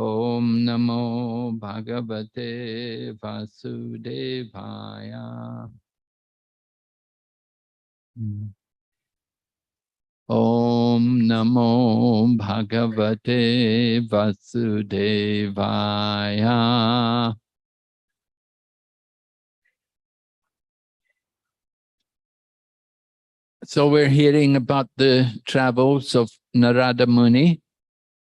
Om Namo Bhagavate Vasudevaya. Om Namo Bhagavate Vasudevaya. So we're hearing about the travels of Narada Muni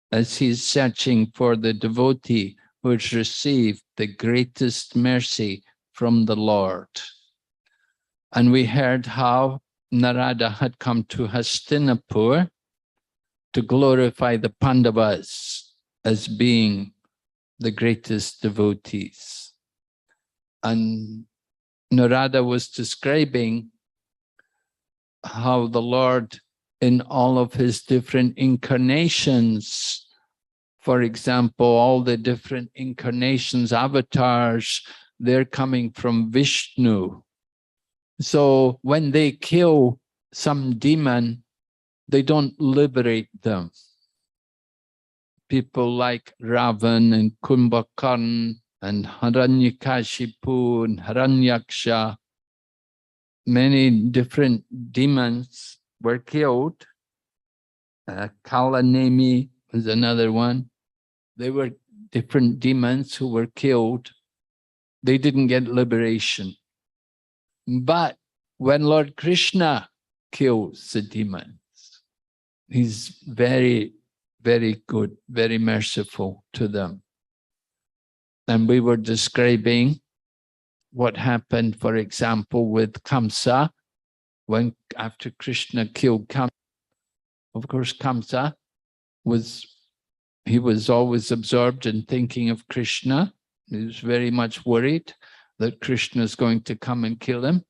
as he's searching for the devotee who has received the greatest mercy from the Lord. And we heard how Narada had come to Hastinapur to glorify the Pandavas as being the greatest devotees. And Narada was describing how the Lord, in all of his different incarnations, for example, all the different incarnations, avatars, they're coming from Vishnu. So when they kill some demon, they don't liberate them. People like Ravan and Kumbhakarna and Hiranyakashipu and Hiranyaksha, many different demons were killed. Kalanemi was another one. They were different demons who were killed. They didn't get liberation. But when Lord Krishna kills the demons, he's very, very good, very merciful to them. And we were describing what happened, for example, with Kamsa, when after Krishna killed Kamsa. Of course, Kamsa was always absorbed in thinking of Krishna. He was very much worried that Krishna is going to come and kill him.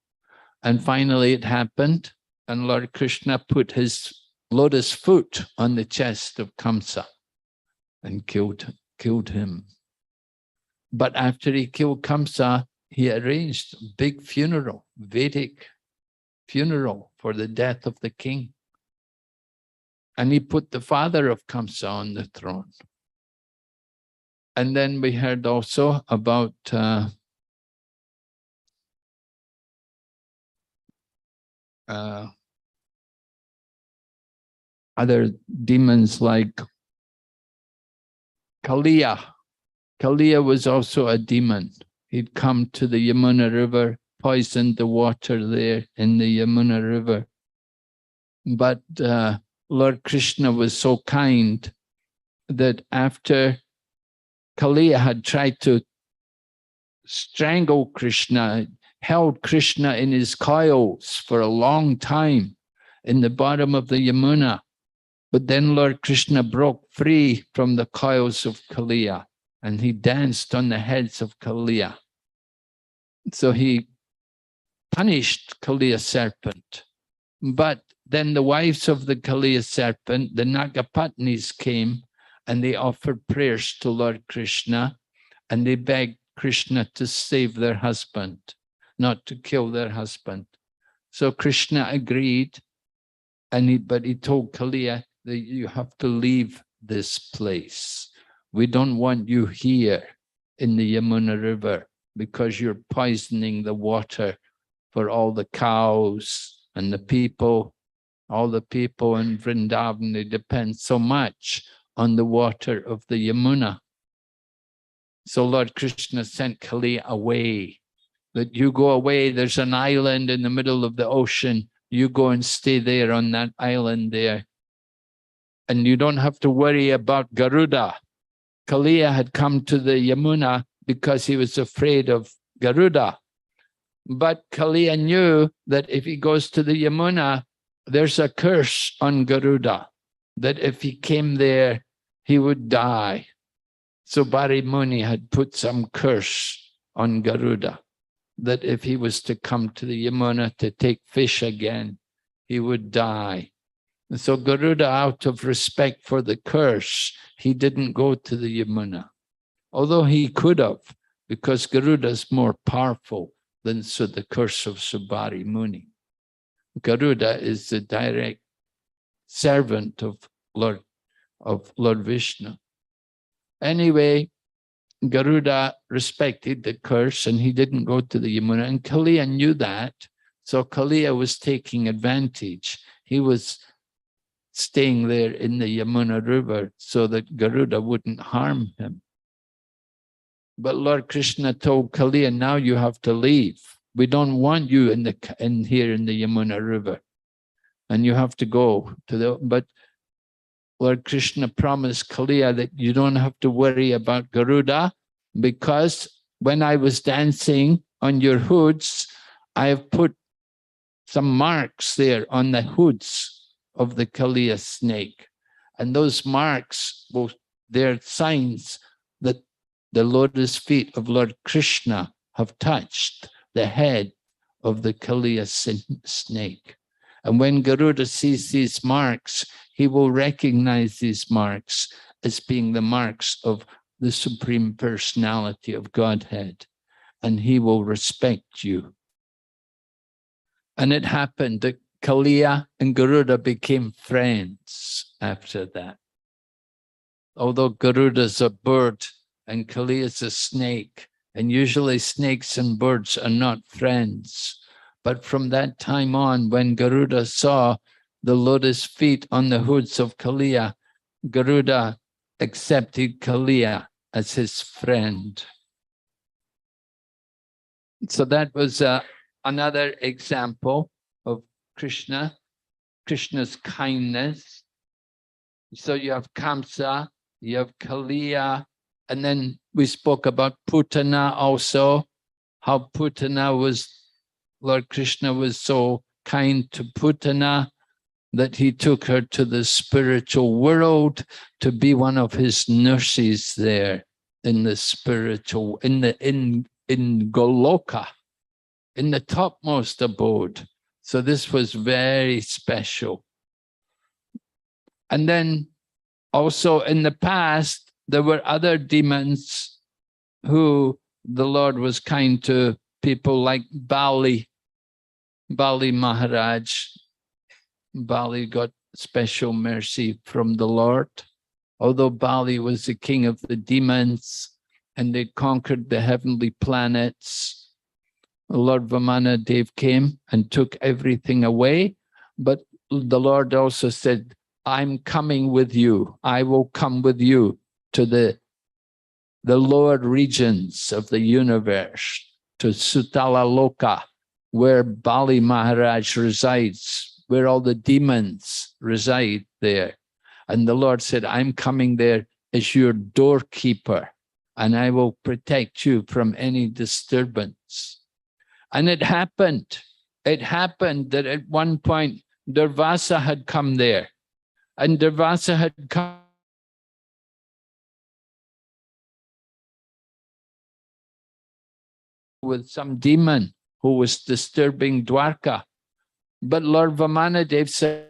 And finally it happened, and Lord Krishna put his lotus foot on the chest of Kamsa and killed him. But after he killed Kamsa, he arranged a big funeral, Vedic funeral for the death of the king. And he put the father of Kamsa on the throne. And then we heard also about other demons like Kaliya. Kaliya was also a demon. He'd come to the Yamuna River, poisoned the water there in the Yamuna River. But Lord Krishna was so kind that after Kaliya had tried to strangle Krishna, held Krishna in his coils for a long time in the bottom of the Yamuna. But then Lord Krishna broke free from the coils of Kaliya and he danced on the heads of Kaliya. So he punished Kaliya serpent. But then the wives of the Kaliya serpent, the Nagapatnis, came and they offered prayers to Lord Krishna and they begged Krishna to save their husband, not to kill their husband. So Krishna agreed, but he told Kaliya that you have to leave this place. We don't want you here in the Yamuna River because you're poisoning the water for all the cows and the people. All the people in Vrindavan, they depend so much on the water of the Yamuna. So Lord Krishna sent Kaliya away, that you go away, there's an island in the middle of the ocean, you go and stay there on that island there. And you don't have to worry about Garuda. Kaliya had come to the Yamuna because he was afraid of Garuda. But Kaliya knew that if he goes to the Yamuna, there's a curse on Garuda, that if he came there, he would die. So Bari Muni had put some curse on Garuda, that if he was to come to the Yamuna to take fish again, he would die. And so Garuda, out of respect for the curse, he didn't go to the Yamuna. Although he could have, because Garuda is more powerful than the curse of Subari Muni. Garuda is the direct servant of Lord Vishnu. Anyway, Garuda respected the curse and he didn't go to the Yamuna. And Kaliya knew that. So Kaliya was taking advantage. He was staying there in the Yamuna River so that Garuda wouldn't harm him. But Lord Krishna told Kaliya, now you have to leave. We don't want you here in the Yamuna River. And you have to go to the, but Lord Krishna promised Kaliya that you don't have to worry about Garuda, because when I was dancing on your hoods, I have put some marks there on the hoods of the Kaliya snake. And those marks, they're signs that the lotus feet of Lord Krishna have touched the head of the Kaliya snake. And when Garuda sees these marks, he will recognize these marks as being the marks of the Supreme Personality of Godhead, and he will respect you. And it happened that Kaliya and Garuda became friends after that. Although Garuda's a bird and Kaliya's a snake, and usually snakes and birds are not friends. But from that time on, when Garuda saw the lotus feet on the hoods of Kaliya, Garuda accepted Kaliya as his friend. So that was another example of Krishna's kindness. So you have Kamsa, you have Kaliya, and then we spoke about Putana also, how Lord Krishna was so kind to Putana that he took her to the spiritual world to be one of his nurses there in the spiritual, in Goloka, in the topmost abode. So this was very special. And then also in the past, there were other demons who the Lord was kind to, people like Bali Maharaj. Bali got special mercy from the Lord. Although Bali was the king of the demons and they conquered the heavenly planets, Lord Vamanadev came and took everything away. But the Lord also said, I'm coming with you. I will come with you to the lower regions of the universe, to Sutala Loka, where Bali Maharaj resides, where all the demons reside there. And the Lord said, I'm coming there as your doorkeeper, and I will protect you from any disturbance. And it happened that at one point, Durvasa had come there, and Durvasa had come with some demon who was disturbing Dwarka. But Lord Vamanadev said,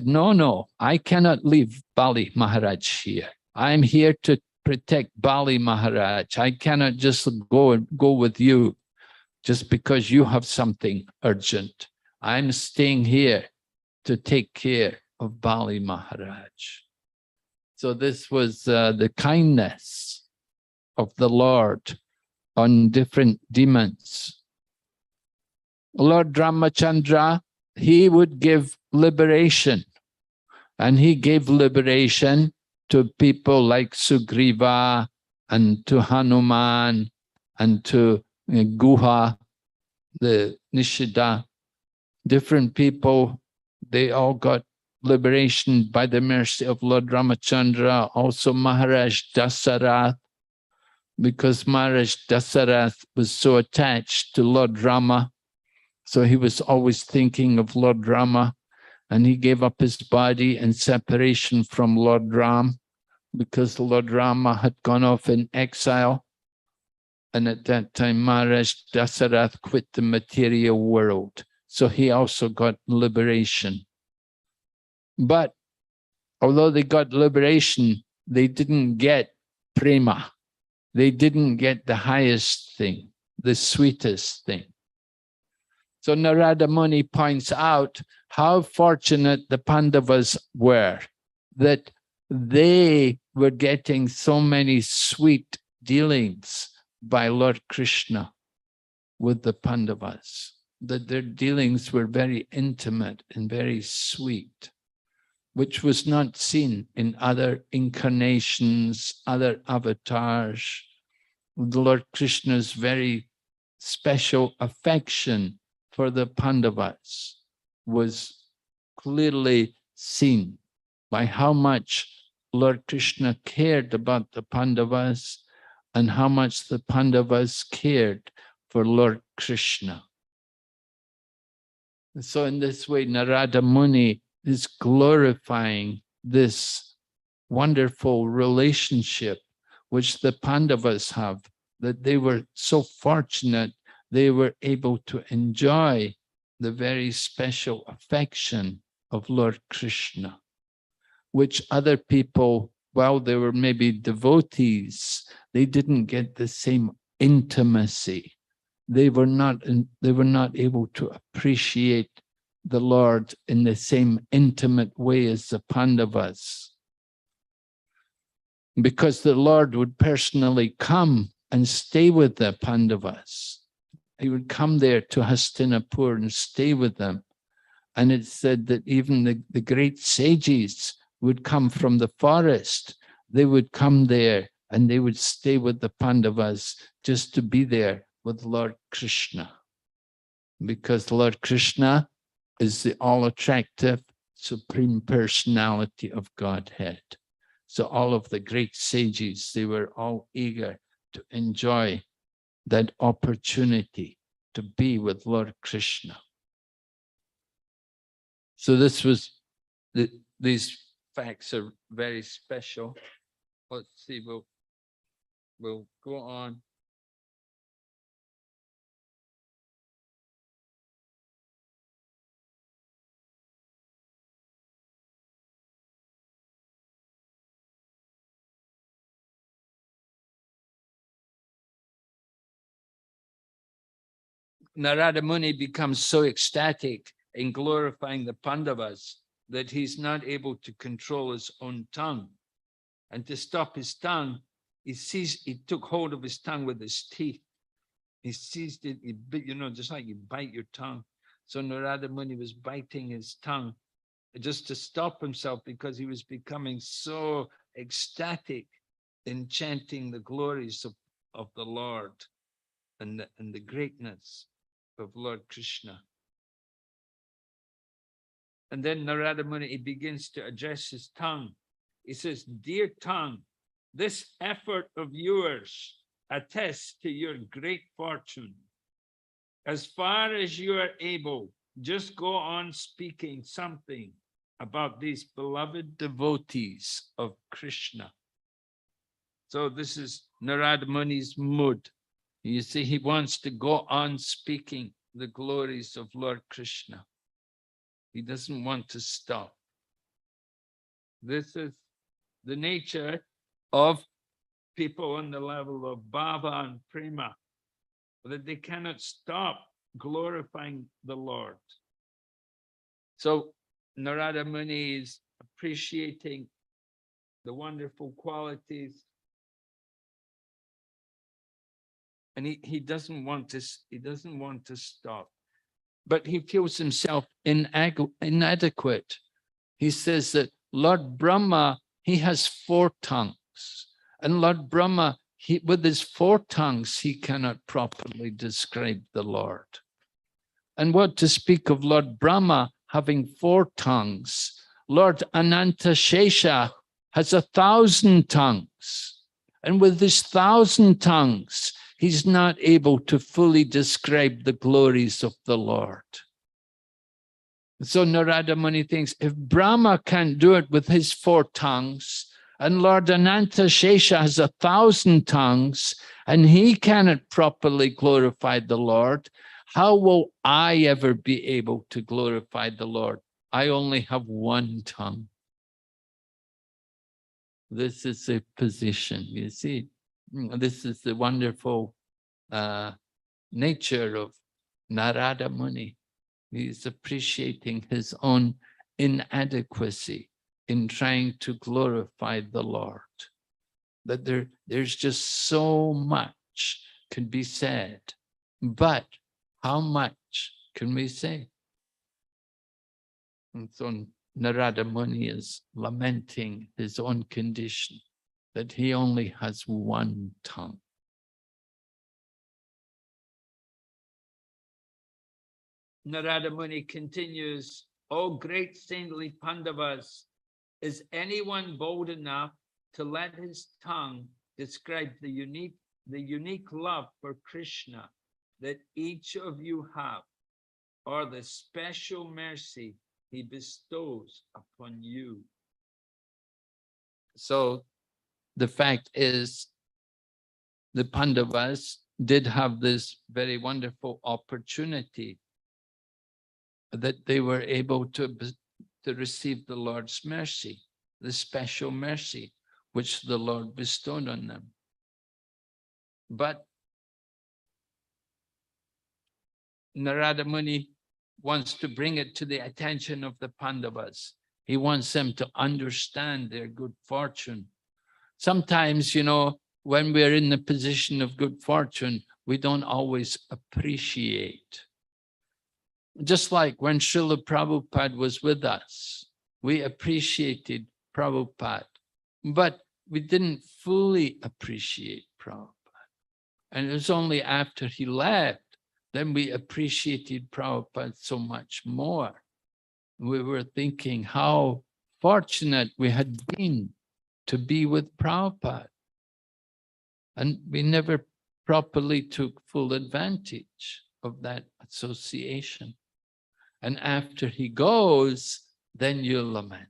no, I cannot leave Bali Maharaj here. I'm here to protect Bali Maharaj. I cannot just go with you just because you have something urgent. I'm staying here to take care of Bali Maharaj. So this was the kindness of the Lord on different demons. Lord Ramachandra, he would give liberation, and he gave liberation to people like Sugriva and to Hanuman and to Guha, the Nishida, different people. They all got liberation by the mercy of Lord Ramachandra. Also Maharaj Dasarath, because Maharaj Dasarath was so attached to Lord Rama, so he was always thinking of Lord Rama, and he gave up his body in separation from Lord Ram, because Lord Rama had gone off in exile. And at that time, Maharaj Dasarath quit the material world. So he also got liberation. But although they got liberation, they didn't get prema. They didn't get the highest thing, the sweetest thing. So Narada Muni points out how fortunate the Pandavas were, that they were getting so many sweet dealings by Lord Krishna with the Pandavas, that their dealings were very intimate and very sweet, which was not seen in other incarnations, other avatars. The Lord Krishna's very special affection for the Pandavas was clearly seen by how much Lord Krishna cared about the Pandavas and how much the Pandavas cared for Lord Krishna. And so in this way, Narada Muni is glorifying this wonderful relationship which the Pandavas have, that they were so fortunate they were able to enjoy the very special affection of Lord Krishna, which other people, while they were maybe devotees, they didn't get the same intimacy. They were not able to appreciate the Lord in the same intimate way as the Pandavas, because the Lord would personally come and stay with the Pandavas. He would come there to Hastinapur and stay with them. And it said that even the great sages would come from the forest. They would come there and they would stay with the Pandavas just to be there with Lord Krishna. Because Lord Krishna is the all-attractive Supreme Personality of Godhead. So all of the great sages, they were all eager to enjoy that opportunity to be with Lord Krishna. So this was, these facts are very special. Let's see, we'll go on. Narada Muni becomes so ecstatic in glorifying the Pandavas that he's not able to control his own tongue. And to stop his tongue, he took hold of his tongue with his teeth. He seized it, just like you bite your tongue. So Narada Muni was biting his tongue just to stop himself, because he was becoming so ecstatic in chanting the glories of the Lord and the greatness of Lord Krishna. And then Narada Muni, he begins to address his tongue. He says, "Dear tongue, this effort of yours attests to your great fortune. As far as you are able, just go on speaking something about these beloved devotees of Krishna." So this is Narada Muni's mood. You see, he wants to go on speaking the glories of Lord Krishna. He doesn't want to stop. This is the nature of people on the level of bhava and prema, that they cannot stop glorifying the Lord. So Narada Muni is appreciating the wonderful qualities, and he doesn't want to stop, but he feels himself inadequate. He says that Lord Brahma, he has 4 tongues, and Lord Brahma, with his 4 tongues, he cannot properly describe the Lord. And what to speak of Lord Brahma having 4 tongues? Lord Anantashesha has 1,000 tongues, and with his 1,000 tongues, he's not able to fully describe the glories of the Lord. So Narada Muni thinks, if Brahma can't do it with his 4 tongues, and Lord Anantashesha has 1,000 tongues, and he cannot properly glorify the Lord, how will I ever be able to glorify the Lord? I only have 1 tongue. This is a position, you see. This is the wonderful nature of Narada Muni. He's appreciating his own inadequacy. in trying to glorify the Lord. That there's just so much can be said, but how much can we say? And so Narada Muni is lamenting his own condition, that he only has one tongue. Narada Muni continues, "O great saintly Pandavas, is anyone bold enough to let his tongue describe the unique love for Krishna that each of you have, or the special mercy he bestows upon you?" So the fact is, the Pandavas did have this very wonderful opportunity that they were able to receive the Lord's mercy, the special mercy which the Lord bestowed on them. But Narada Muni wants to bring it to the attention of the Pandavas. He wants them to understand their good fortune. Sometimes, when we're in the position of good fortune, we don't always appreciate. Just like when Srila Prabhupada was with us, we appreciated Prabhupada, but we didn't fully appreciate Prabhupada. And it was only after he left, then we appreciated Prabhupada so much more. We were thinking how fortunate we had been to be with Prabhupada. And we never properly took full advantage of that association. And after he goes, then you lament.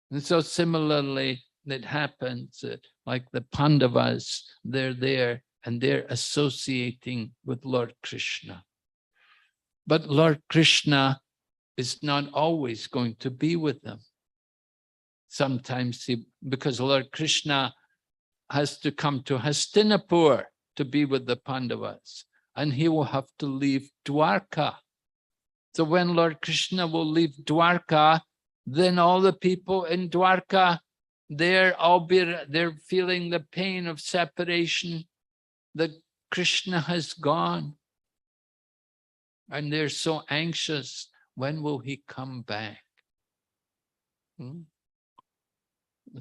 And so similarly, it happens like the Pandavas, they're there and they're associating with Lord Krishna. But Lord Krishna is not always going to be with them. Sometimes because Lord Krishna has to come to Hastinapur to be with the Pandavas, and he will have to leave Dwarka. So when Lord Krishna will leave Dwarka, then all the people in Dwarka, they're feeling the pain of separation, that Krishna has gone. And they're so anxious, when will he come back?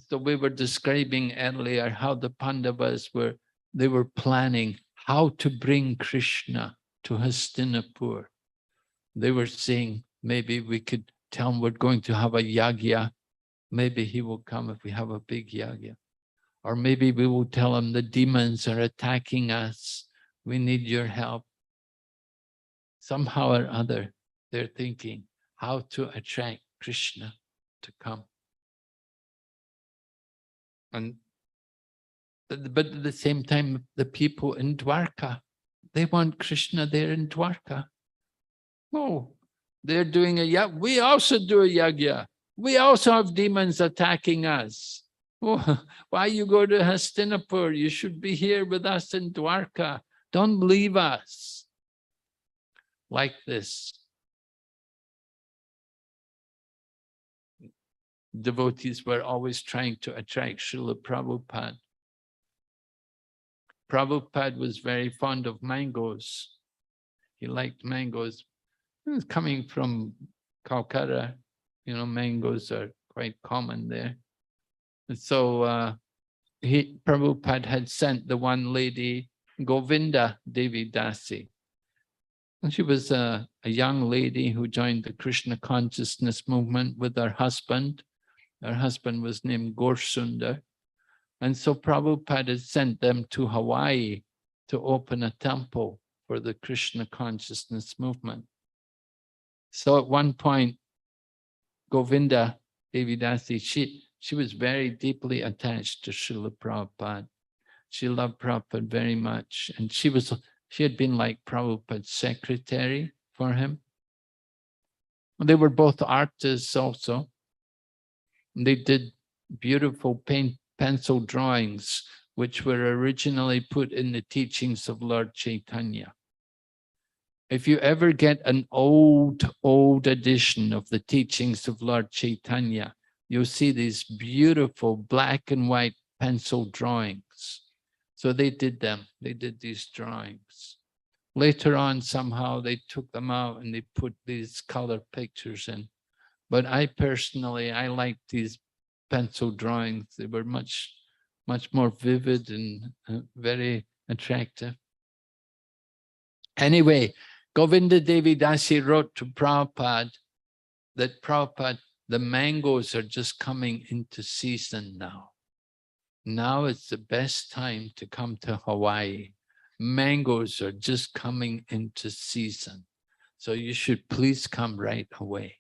So we were describing earlier how the Pandavas were planning how to bring Krishna to Hastinapur. They were saying, maybe we could tell him we're going to have a yagya. Maybe he will come if we have a big yagya. Or maybe we will tell him the demons are attacking us. We need your help. Somehow or other, they're thinking how to attract Krishna to come. But at the same time, the people in Dwarka, they want Krishna there in Dwarka. Oh, they're doing a yagya. We also do a yagya. We also have demons attacking us. Oh, why you go to Hastinapur? You should be here with us in Dwarka. Don't leave us. Like this. Devotees were always trying to attract Srila Prabhupada. Prabhupada was very fond of mangoes. He liked mangoes. He was coming from Calcutta. Mangoes are quite common there. And so Prabhupada had sent the one lady, Govinda Devi Dasi. And she was a young lady who joined the Krishna consciousness movement with her husband. Her husband was named Gorsundar. And so Prabhupada had sent them to Hawaii to open a temple for the Krishna consciousness movement. So at one point, Govinda Devidasi, she was very deeply attached to Srila Prabhupada. She loved Prabhupada very much. And she had been like Prabhupada's secretary for him. They were both artists also. They did beautiful pencil drawings, which were originally put in the teachings of Lord Chaitanya. If you ever get an old edition of the teachings of Lord Chaitanya, you'll see these beautiful black and white pencil drawings. So they did them, they did these drawings. Later on, somehow they took them out and they put these color pictures in. But I personally, I like these pencil drawings. They were much more vivid and very attractive. Anyway, Govinda Devi Dasi wrote to Prabhupada that Prabhupada, the mangoes are just coming into season now. Now it's the best time to come to Hawaii. Mangoes are just coming into season. So you should please come right away.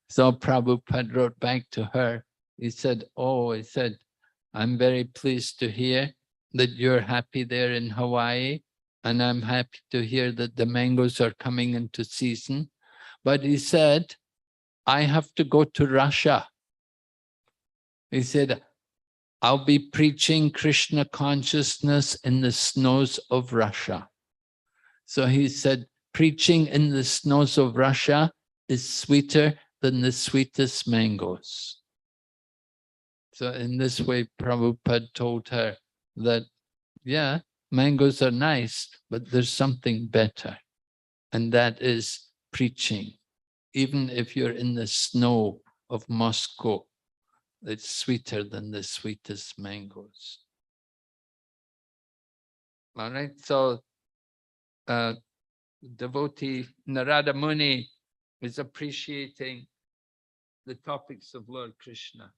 So Prabhupada wrote back to her. He said, I'm very pleased to hear that you're happy there in Hawaii. And I'm happy to hear that the mangoes are coming into season. But he said, I have to go to Russia. He said, I'll be preaching Krishna consciousness in the snows of Russia. So he said, preaching in the snows of Russia is sweeter than the sweetest mangoes. So in this way, Prabhupada told her that, yeah, mangoes are nice, but there's something better. And that is preaching. Even if you're in the snow of Moscow, it's sweeter than the sweetest mangoes. All right, so devotee Narada Muni is appreciating the topics of Lord Krishna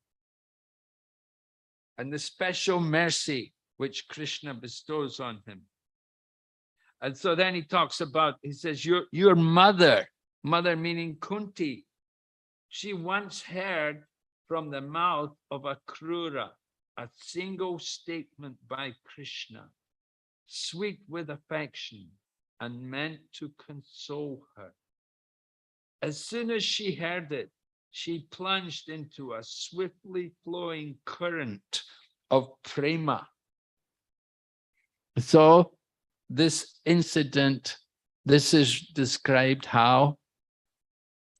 and the special mercy which Krishna bestows on him. And so then he talks about, he says, your mother meaning Kunti, she once heard from the mouth of Akrura a single statement by Krishna, sweet with affection and meant to console her. As soon as she heard it, she plunged into a swiftly flowing current of prema. So this incident, this is described how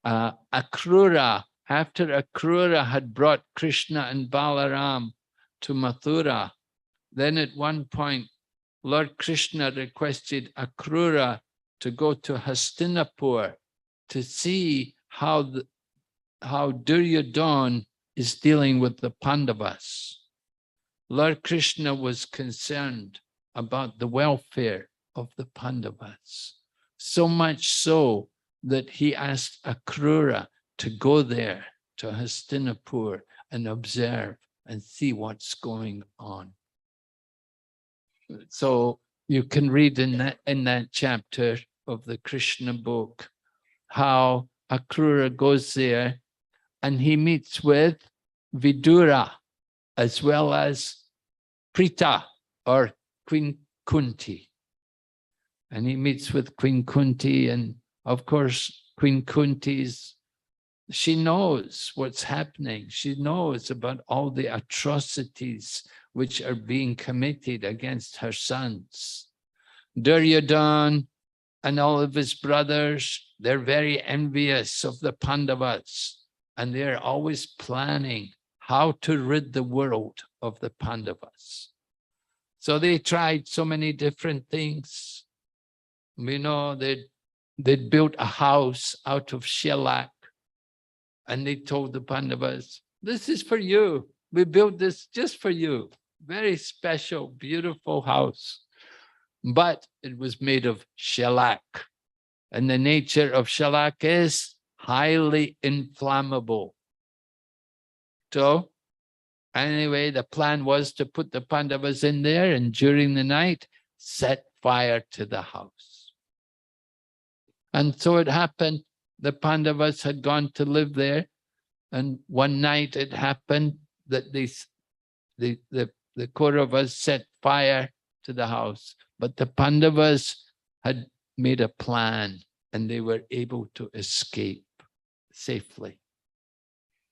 Akrura, after Akrura had brought Krishna and Balaram to Mathura, then at one point, Lord Krishna requested Akrura to go to Hastinapur to see how Duryodhana is dealing with the Pandavas. Lord Krishna was concerned about the welfare of the Pandavas, so much so that he asked Akrura to go there to Hastinapur and observe and see what's going on. So you can read in that chapter of the Krishna book how Akrura goes there and he meets with Vidura as well as Prita or Queen Kunti. And he meets with Queen Kunti, and of course Queen Kunti's, she knows what's happening. She knows about all the atrocities which are being committed against her sons. Duryodhana and all of his brothers, they're very envious of the Pandavas, and they're always planning how to rid the world of the Pandavas. So they tried so many different things. We know they'd built a house out of shellac, and they told the Pandavas, this is for you. We built this just for you. Very special, beautiful house. But it was made of shellac. And the nature of shellac is highly inflammable. So anyway, the plan was to put the Pandavas in there and during the night, set fire to the house. And so it happened, the Pandavas had gone to live there. And one night it happened that the Kauravas set fire to the house. But the Pandavas had made a plan and they were able to escape safely.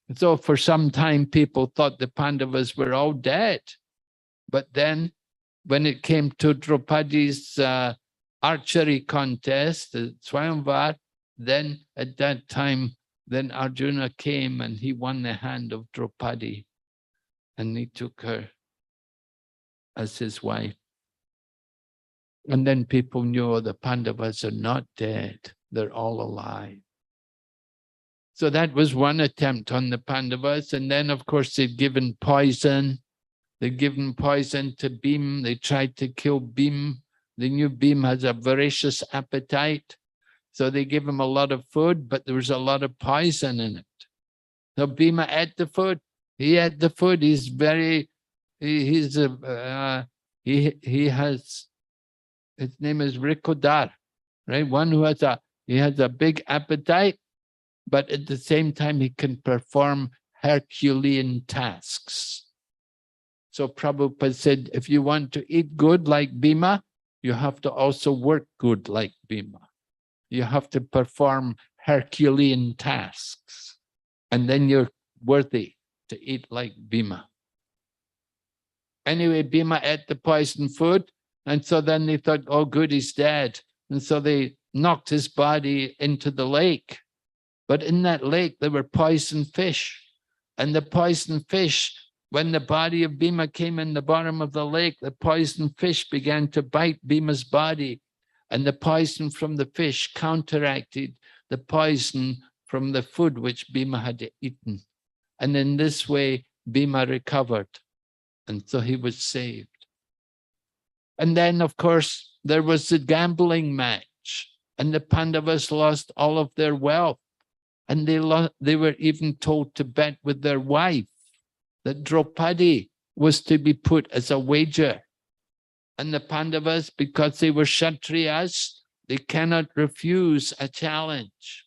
And so for some time, people thought the Pandavas were all dead. But then when it came to Draupadi's archery contest, the Swayamvar, then at that time, then Arjuna came and he won the hand of Draupadi and he took her as his wife. And then people knew, oh, the Pandavas are not dead, they're all alive. So that was one attempt on the Pandavas. And then, of course, they'd given poison. They'd given poison to Bhim. They tried to kill Bhim. They knew Bhim has a voracious appetite. So they gave him a lot of food, but there was a lot of poison in it. So Bhima ate the food. He ate the food. He's very, he has, his name is Rikodar, right? One who has he has a big appetite, but at the same time, he can perform Herculean tasks. So Prabhupada said, if you want to eat good like Bhima, you have to also work good like Bhima. You have to perform Herculean tasks, and then you're worthy to eat like Bhima. Anyway, Bhima ate the poison food, and so then they thought, oh good, he's dead. And so they knocked his body into the lake. But in that lake, there were poison fish. And the poison fish, when the body of Bhima came in the bottom of the lake, the poison fish began to bite Bhima's body. And the poison from the fish counteracted the poison from the food which Bhima had eaten. And in this way, Bhima recovered. And so he was saved. And then, of course, there was the gambling match. And the Pandavas lost all of their wealth. And they were even told to bet with their wife that Draupadi was to be put as a wager. And the Pandavas, because they were Kshatriyas, they cannot refuse a challenge.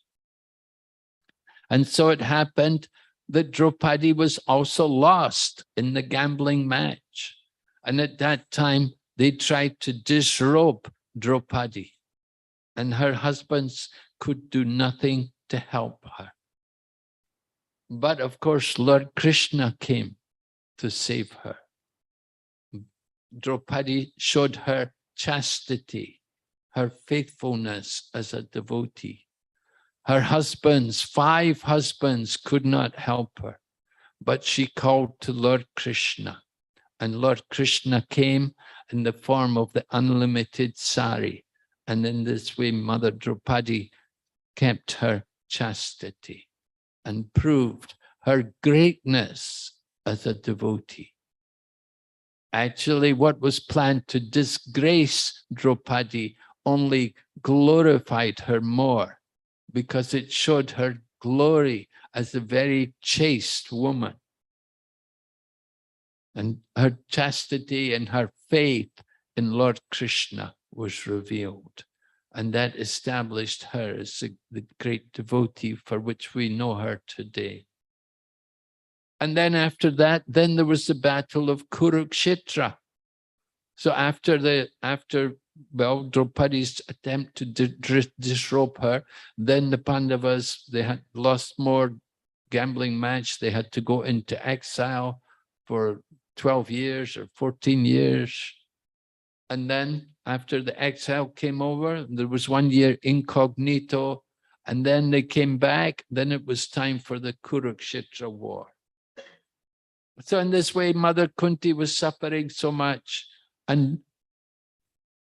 And so it happened that Draupadi was also lost in the gambling match. And at that time, they tried to disrobe Draupadi. And her husbands could do nothing to help her. But of course, Lord Krishna came to save her. Draupadi showed her chastity, her faithfulness as a devotee. Her husbands, 5 husbands, could not help her, but she called to Lord Krishna. And Lord Krishna came in the form of the unlimited sari. And in this way, Mother Draupadi kept her chastity and proved her greatness as a devotee. Actually, what was planned to disgrace Draupadi only glorified her more, because it showed her glory as a very chaste woman. And her chastity and her faith in Lord Krishna was revealed. And that established her as the great devotee for which we know her today. And then after that, then there was the battle of Kurukshetra. So after Draupadi's attempt to disrobe her, then the Pandavas, they had lost more gambling match. They had to go into exile for 12 years or 14 years. And then after the exile came over, there was 1 year incognito, and then they came back. Then it was time for the Kurukshetra war. So in this way, Mother Kunti was suffering so much. And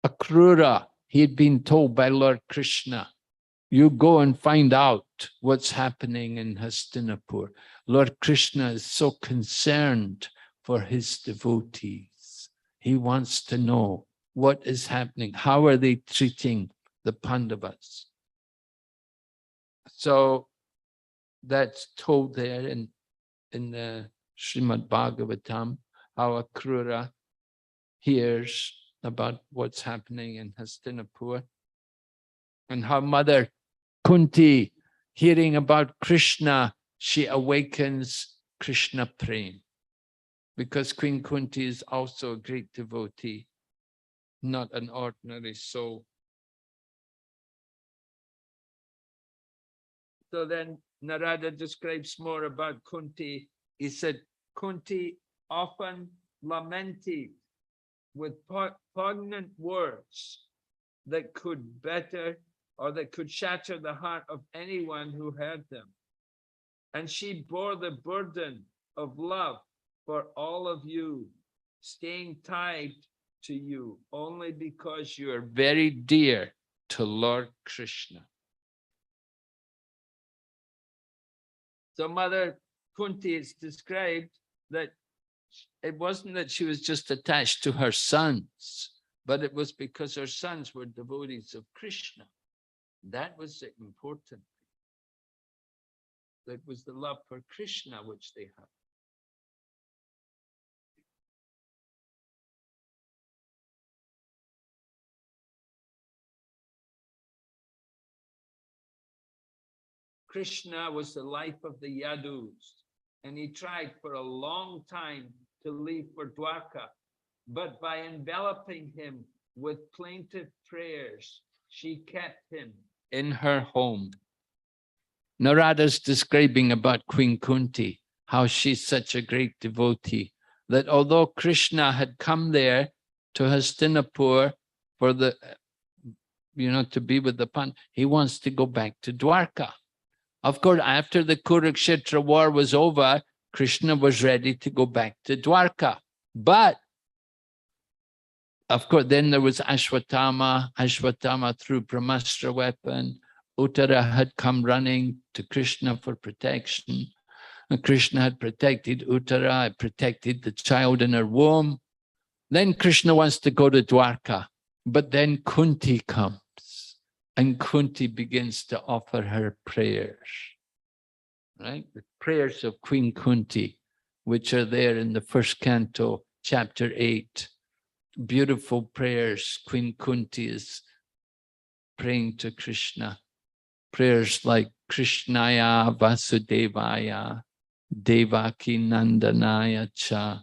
Akrura, he had been told by Lord Krishna, you go and find out what's happening in Hastinapur. Lord Krishna is so concerned for his devotees. He wants to know what is happening. How are they treating the Pandavas? So that's told there in the Srimad Bhagavatam, how Akrura hears about what's happening in Hastinapur, and how Mother Kunti, hearing about Krishna, she awakens Krishna Prem, because Queen Kunti is also a great devotee, not an ordinary soul. So then Narada describes more about Kunti. He said, Kunti often lamented with poignant words that could better or that could shatter the heart of anyone who heard them. And she bore the burden of love for all of you, staying tied to you only because you are very dear to Lord Krishna. So Mother Kunti is described that it wasn't that she was just attached to her sons, but it was because her sons were devotees of Krishna. That was the important thing. That was the love for Krishna which they had. Krishna was the life of the Yadus, and he tried for a long time to leave for Dwarka, but by enveloping him with plaintive prayers, she kept him in her home. Narada's describing about Queen Kunti, how she's such a great devotee, that although Krishna had come there to Hastinapur for the, to be with the Pandavas, he wants to go back to Dwarka. Of course, after the Kurukshetra war was over, Krishna was ready to go back to Dwarka. But, of course, then there was Ashwatthama. Ashwatthama threw Brahmastra weapon. Uttara had come running to Krishna for protection. And Krishna had protected Uttara, had protected the child in her womb. Then Krishna wants to go to Dwarka. But then Kunti comes. And Kunti begins to offer her prayers, right? The prayers of Queen Kunti, which are there in the first canto, chapter 8. Beautiful prayers. Queen Kunti is praying to Krishna. Prayers like Krishnaya Vasudevaya, Devaki Nandanaya Cha,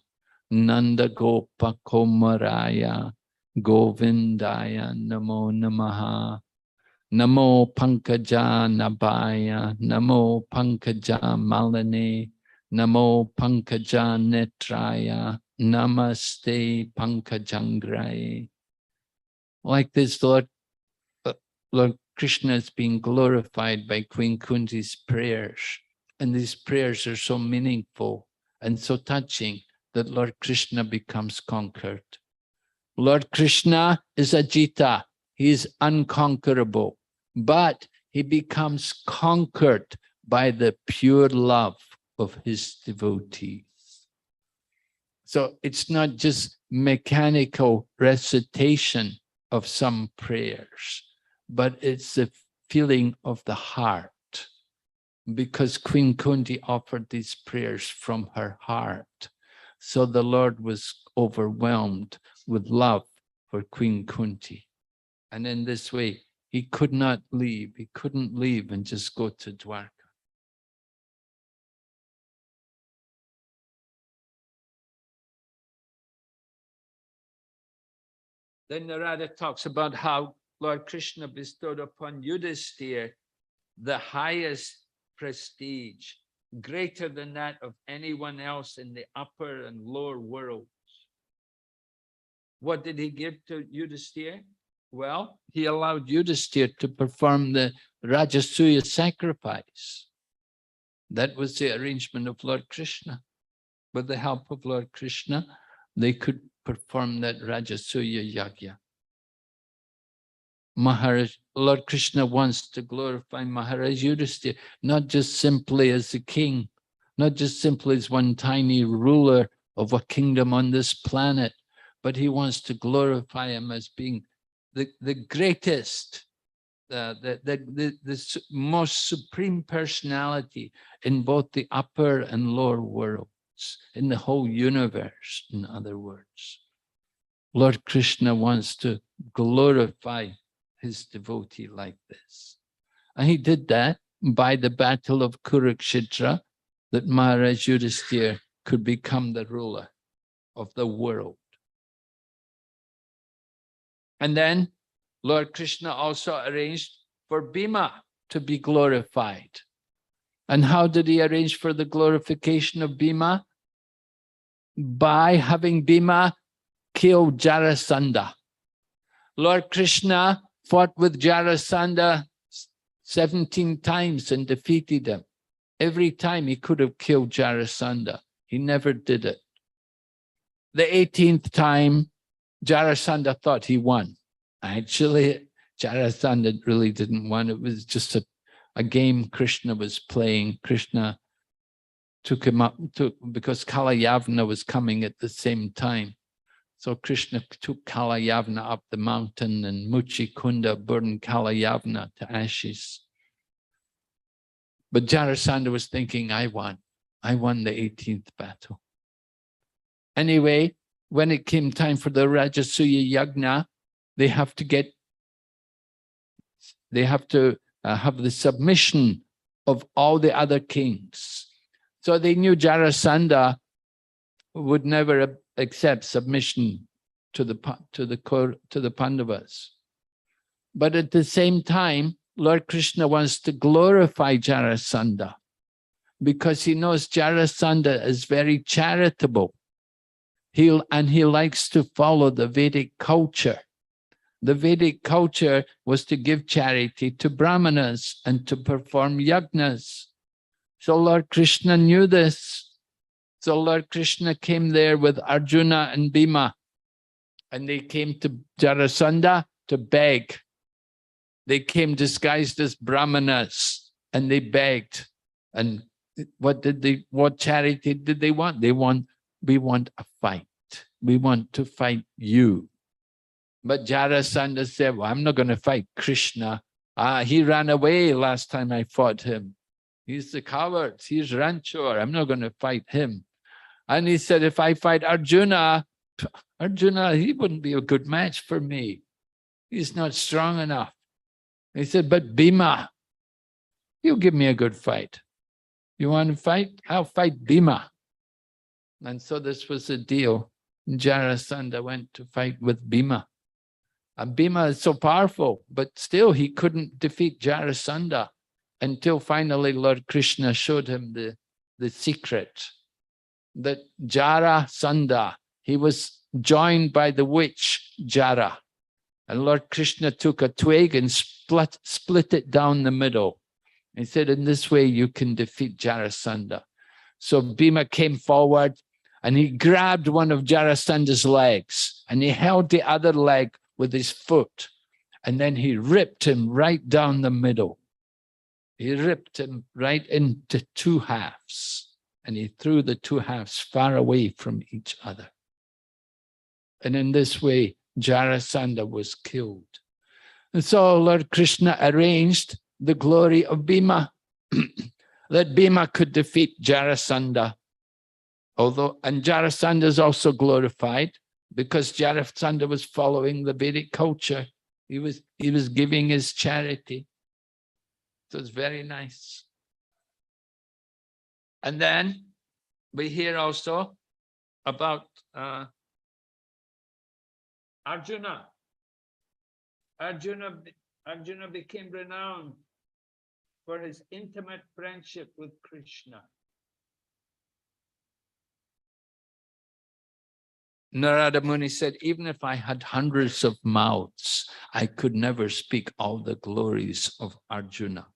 Nanda Gopa Komaraya, Govindaya Namo Namaha. Namo Pankaja Nabaya, Namo Pankaja Malane, Namo Pankaja Netraya, Namaste Pankajangraye. Like this, Lord Krishna is being glorified by Queen Kunti's prayers. And these prayers are so meaningful and so touching that Lord Krishna becomes conquered. Lord Krishna is Ajita. He is unconquerable. But he becomes conquered by the pure love of his devotees. So it's not just mechanical recitation of some prayers, but it's the feeling of the heart. Because Queen Kunti offered these prayers from her heart. So the Lord was overwhelmed with love for Queen Kunti. And in this way, he could not leave. He couldn't leave and just go to Dwarka. Then Narada talks about how Lord Krishna bestowed upon Yudhisthira the highest prestige, greater than that of anyone else in the upper and lower worlds. What did he give to Yudhisthira? Well, he allowed Yudhisthira to perform the Rajasuya sacrifice. That was the arrangement of Lord Krishna. With the help of Lord Krishna, they could perform that Rajasuya yagya. Maharaj, Lord Krishna wants to glorify Maharaj Yudhisthira, not just simply as a king, not just simply as one tiny ruler of a kingdom on this planet, but he wants to glorify him as being the greatest, the most supreme personality in both the upper and lower worlds, in the whole universe, in other words. Lord Krishna wants to glorify his devotee like this. And he did that by the battle of Kurukshetra, that Maharaj Yudhisthira could become the ruler of the world. And then Lord Krishna also arranged for Bhima to be glorified. And how did he arrange for the glorification of Bhima? By having Bhima kill Jarasandha. Lord Krishna fought with Jarasandha 17 times and defeated him Every time he could have killed Jarasandha, he never did it. The 18th time, Jarasandha thought he won. Actually, Jarasandha really didn't win. It was just a game Krishna was playing. Krishna took him up because Kalayavana was coming at the same time. So Krishna took Kalayavana up the mountain, and Muchikunda burned Kalayavana to ashes. But Jarasandha was thinking, I won the 18th battle. Anyway, when it came time for the Rajasuya Yagna, they have to have the submission of all the other kings. So they knew Jarasandha would never accept submission to the Pandavas. But at the same time, Lord Krishna wants to glorify Jarasandha because he knows Jarasandha is very charitable. He likes to follow the Vedic culture. The Vedic culture was to give charity to Brahmanas and to perform yagnas. So Lord Krishna knew this. So Lord Krishna came there with Arjuna and Bhima, and they came to Jarasandha to beg. They came disguised as Brahmanas, and they begged. And what charity did they want? We want a fight. We want to fight you. But Jarasandha said, well, I'm not going to fight Krishna. He ran away last time I fought him. He's the coward. He's Ranchor. I'm not going to fight him. And he said, if I fight Arjuna, he wouldn't be a good match for me. He's not strong enough. He said, but Bhima, you give me a good fight. You want to fight? I'll fight Bhima. And so this was the deal. Jarasandha went to fight with Bhima. And Bhima is so powerful, but still he couldn't defeat Jarasandha until finally Lord Krishna showed him the secret. That Jarasandha, he was joined by the witch Jara. And Lord Krishna took a twig and split it down the middle. He said, in this way you can defeat Jarasandha. So Bhima came forward and he grabbed one of Jarasandha's legs and he held the other leg with his foot. And then he ripped him right down the middle. He ripped him right into two halves. And he threw the two halves far away from each other. And in this way, Jarasandha was killed. And so Lord Krishna arranged the glory of Bhima, that Bhima could defeat Jarasandha. And Jarasandha is also glorified because Jarasandha was following the Vedic culture. He was giving his charity. So it's very nice. And then we hear also about Arjuna. Arjuna became renowned for his intimate friendship with Krishna. Narada Muni said, even if I had hundreds of mouths, I could never speak all the glories of Arjuna.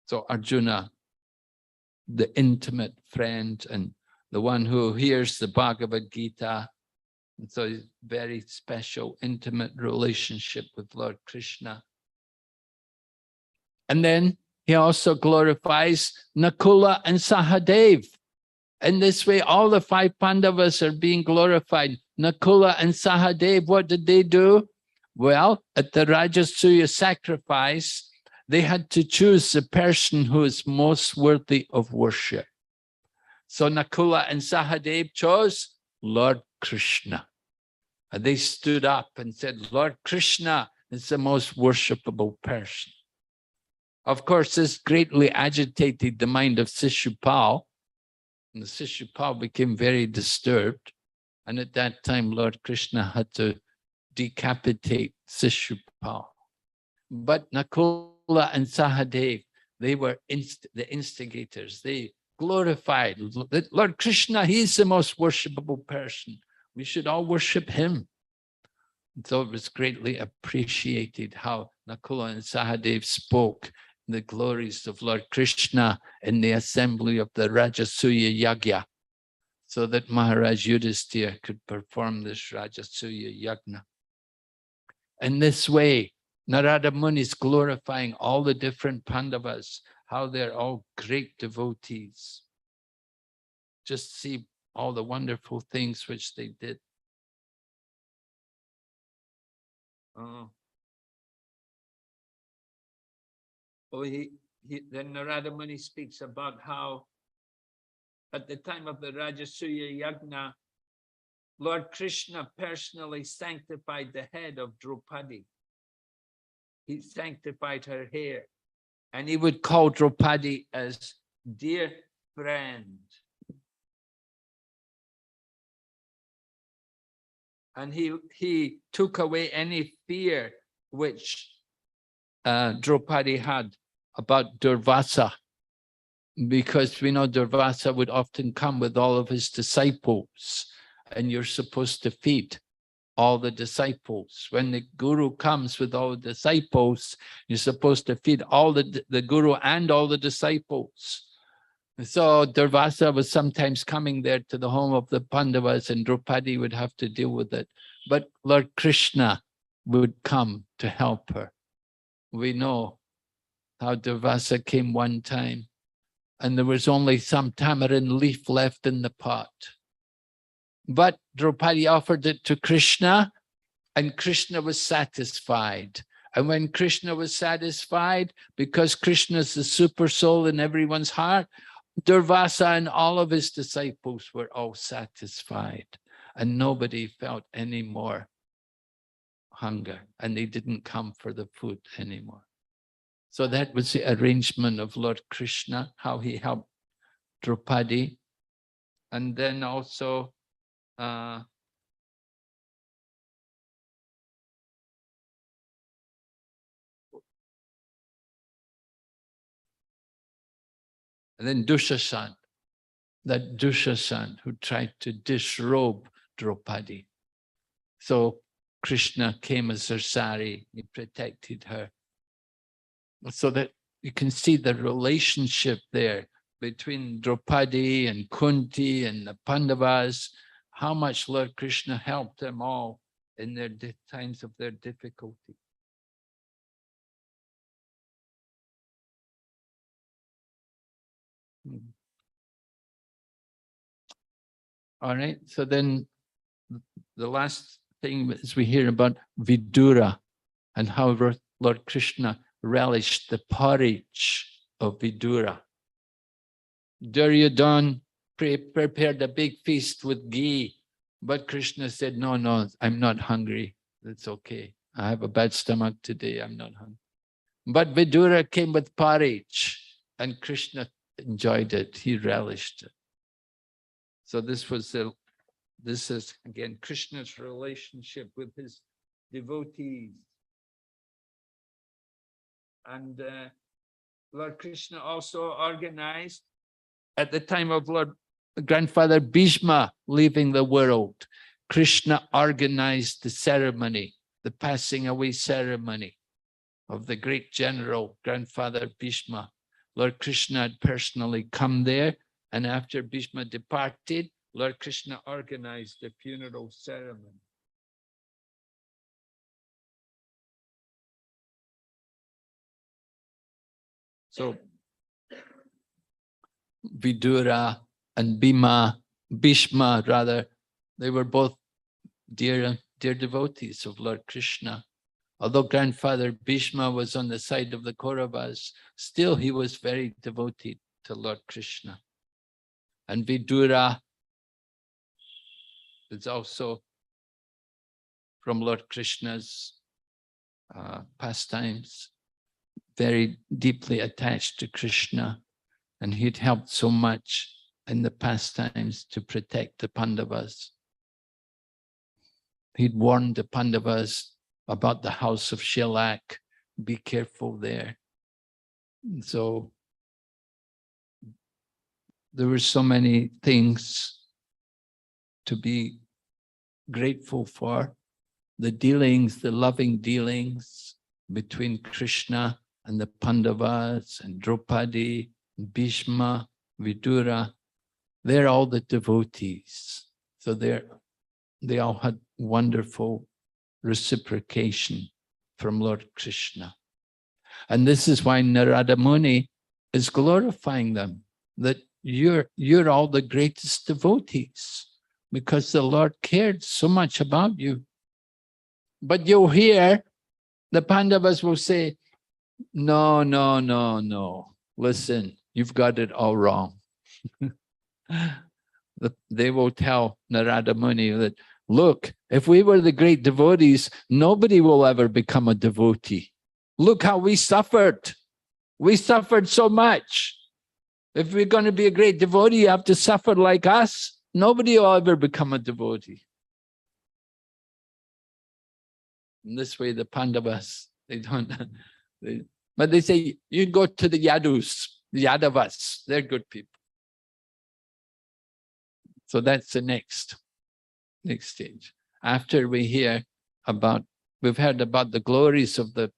So Arjuna, the intimate friend and the one who hears the Bhagavad Gita. And so very special, intimate relationship with Lord Krishna. And then he also glorifies Nakula and Sahadev. In this way, all the 5 Pandavas are being glorified. Nakula and Sahadev, what did they do? Well, at the Rajasuya sacrifice, they had to choose the person who is most worthy of worship. So Nakula and Sahadev chose Lord Krishna. And they stood up and said, Lord Krishna is the most worshipable person. Of course, this greatly agitated the mind of Shishupal. And Shishupal became very disturbed. And at that time, Lord Krishna had to decapitate Shishupal. But Nakula and Sahadev, they were the instigators. They glorified Lord Krishna. He's the most worshipable person. We should all worship him. So it was greatly appreciated how Nakula and Sahadev spoke the glories of Lord Krishna in the assembly of the Rajasuya Yagya, so that Maharaj Yudhisthira could perform this Rajasuya Yagna. In this way, Narada Muni is glorifying all the different Pandavas, how they're all great devotees. Just see all the wonderful things which they did. Then Narada Muni speaks about how at the time of the Rajasuya Yagna, Lord Krishna personally sanctified the head of Draupadi. He sanctified her hair. And he would call Draupadi as dear friend. And he took away any fear which Draupadi had about Durvasa, because we know Durvasa would often come with all of his disciples, and you're supposed to feed all the disciples. When the guru comes with all the disciples, you're supposed to feed all the guru and all the disciples. So Durvasa was sometimes coming there to the home of the Pandavas, and Draupadi would have to deal with it. But Lord Krishna would come to help her. We know how Durvasa came one time, and there was only some tamarind leaf left in the pot. But Draupadi offered it to Krishna, and Krishna was satisfied. And when Krishna was satisfied, because Krishna is the super soul in everyone's heart, Durvasa and all of his disciples were all satisfied, and nobody felt any more hunger, and they didn't come for the food anymore. So that was the arrangement of Lord Krishna, how he helped Draupadi. And then also and then Dushasan, that Dushasan who tried to disrobe Draupadi. So Krishna came as her sari, he protected her. So that you can see the relationship there between Draupadi and Kunti and the Pandavas, how much Lord Krishna helped them all in their times of their difficulty. All right, so then the last thing is we hear about Vidura and how Lord Krishna relished the porridge of Vidura. Duryodhana prepared a big feast with ghee, but Krishna said, no, I'm not hungry. That's okay. I have a bad stomach today. I'm not hungry. But Vidura came with porridge, and Krishna enjoyed it. He relished it. So this is again Krishna's relationship with his devotees. And Lord Krishna also organized, at the time of Lord Grandfather Bhishma leaving the world, Krishna organized the ceremony, the passing away ceremony of the great general Grandfather Bhishma. Lord Krishna had personally come there, and after Bhishma departed, Lord Krishna organized the funeral ceremony. So Vidura and Bhishma rather, they were both dear devotees of Lord Krishna. Although Grandfather Bhishma was on the side of the Kauravas, still he was very devoted to Lord Krishna. And Vidura is also from Lord Krishna's pastimes, very deeply attached to Krishna, and he'd helped so much in the pastimes to protect the Pandavas. He'd warned the Pandavas about the house of Shelak, be careful there. And so there were so many things to be grateful for. The dealings, the loving dealings between Krishna and the Pandavas and Draupadi, Bhishma, Vidura, they're all the devotees. So they all had wonderful reciprocation from Lord Krishna. And this is why Narada Muni is glorifying them, that you're all the greatest devotees, because the Lord cared so much about you. But you'll hear the Pandavas will say, no, no, no, no. Listen, you've got it all wrong. They will tell Narada Muni that, look, if we were the great devotees, nobody will ever become a devotee. Look how we suffered. We suffered so much. If we're going to be a great devotee, you have to suffer like us. Nobody will ever become a devotee. In this way, the Pandavas, they don't, but they say, you go to the Yadus, the Yadavas, they're good people. So that's the next stage. After we hear about, we've heard about the glories of the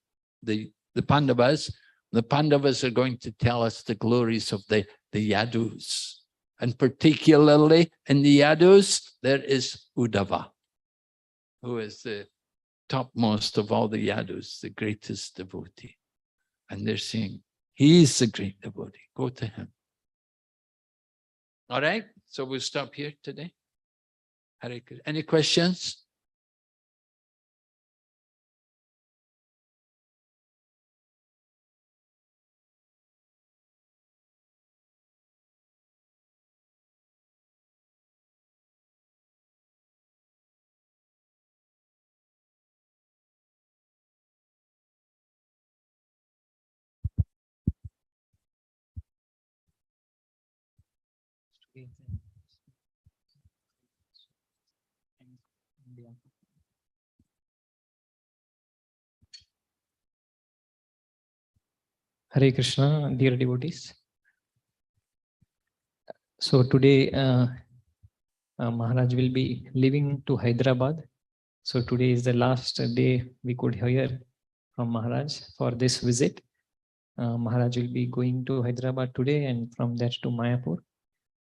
Pandavas. The Pandavas are going to tell us the glories of the Yadus. And particularly in the Yadus, there is Uddhava, who is the topmost of all the Yadus, the greatest devotee. And they're saying, he's the great devotee. Go to him. All right, so we'll stop here today. Any questions? Hare Krishna, dear devotees. So today Maharaj will be leaving to Hyderabad. So today is the last day we could hear from Maharaj for this visit. Maharaj will be going to Hyderabad today, and from there to Mayapur.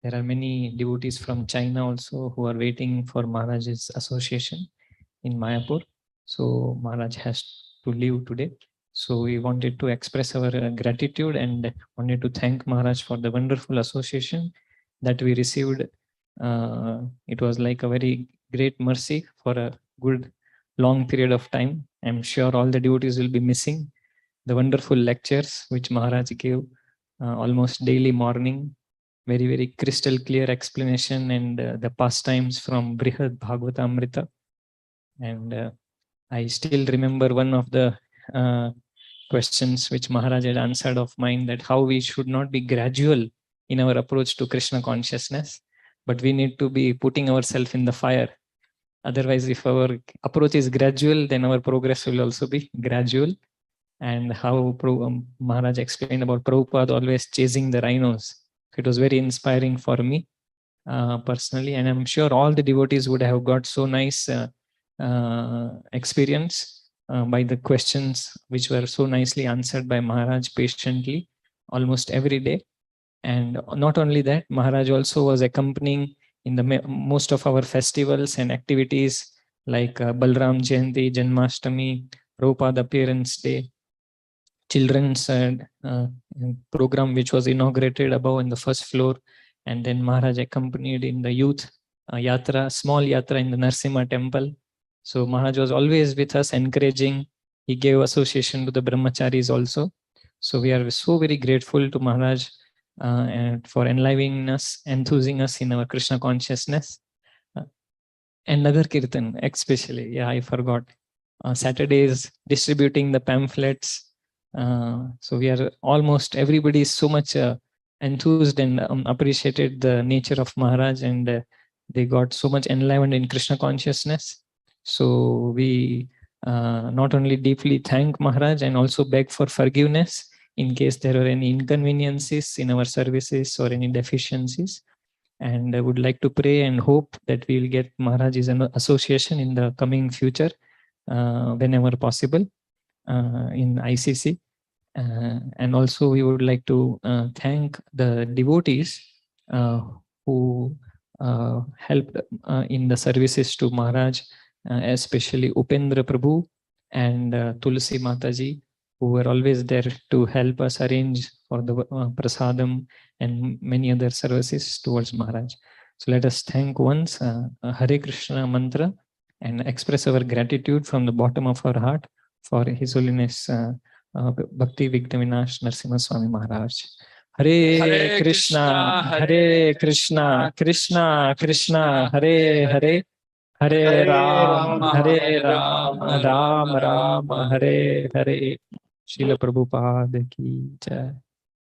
There are many devotees from China also who are waiting for Maharaj's association in Mayapur. So Maharaj has to leave today. So we wanted to express our gratitude and wanted to thank Maharaj for the wonderful association that we received. It was like a very great mercy for a good long period of time. I'm sure all the devotees will be missing the wonderful lectures which Maharaj gave almost daily morning. Very, very crystal clear explanation, and the pastimes from Brihad Bhagavathamritha. And I still remember one of the questions which Maharaj had answered of mine, that how we should not be gradual in our approach to Krishna consciousness, but we need to be putting ourselves in the fire. Otherwise, if our approach is gradual, then our progress will also be gradual. And how Maharaj explained about Prabhupada always chasing the rhinos. It was very inspiring for me personally, and I'm sure all the devotees would have got so nice experience by the questions which were so nicely answered by Maharaj patiently almost every day. And not only that, Maharaj also was accompanying in the most of our festivals and activities like Balram Jayanti, Janmashtami, Prabhupada Appearance Day, children's program which was inaugurated above in the first floor, and then Maharaj accompanied in the youth yatra, small yatra in the Narasimha temple. So Maharaj was always with us, encouraging. He gave association to the brahmacharis also. So we are so very grateful to Maharaj and for enlivening us, enthusing us in our Krishna consciousness. And Nagar Kirtan especially, yeah, I forgot. Saturdays distributing the pamphlets. So we are almost, everybody is so much enthused and appreciated the nature of Maharaj, and they got so much enlivened in Krishna consciousness. So we not only deeply thank Maharaj and also beg for forgiveness in case there are any inconveniences in our services or any deficiencies. And I would like to pray and hope that we will get Maharaj's association in the coming future whenever possible in ICC. And also we would like to thank the devotees who helped in the services to Maharaj, especially Upendra Prabhu and Tulsi Mataji, who were always there to help us arrange for the prasadam and many other services towards Maharaj. So let us thank once Hare Krishna mantra and express our gratitude from the bottom of our heart for His Holiness Bhakti Vighna Narasimha Swami Maharaj. Hare Krishna, Hare Krishna, Krishna Krishna, Hare Hare, Hare Ram, Hare Ram, Ram Ram, Hare Hare. Srila Prabhupada ki jai.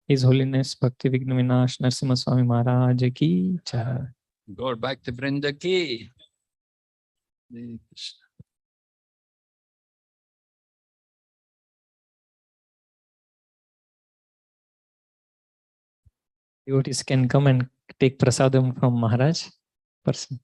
His Holiness Bhakti Vighna Narasimha Swami Maharaj ki jai. Go back to Vrinda ki. Hare Krishna. Devotees can come and take prasadam from Maharaj person.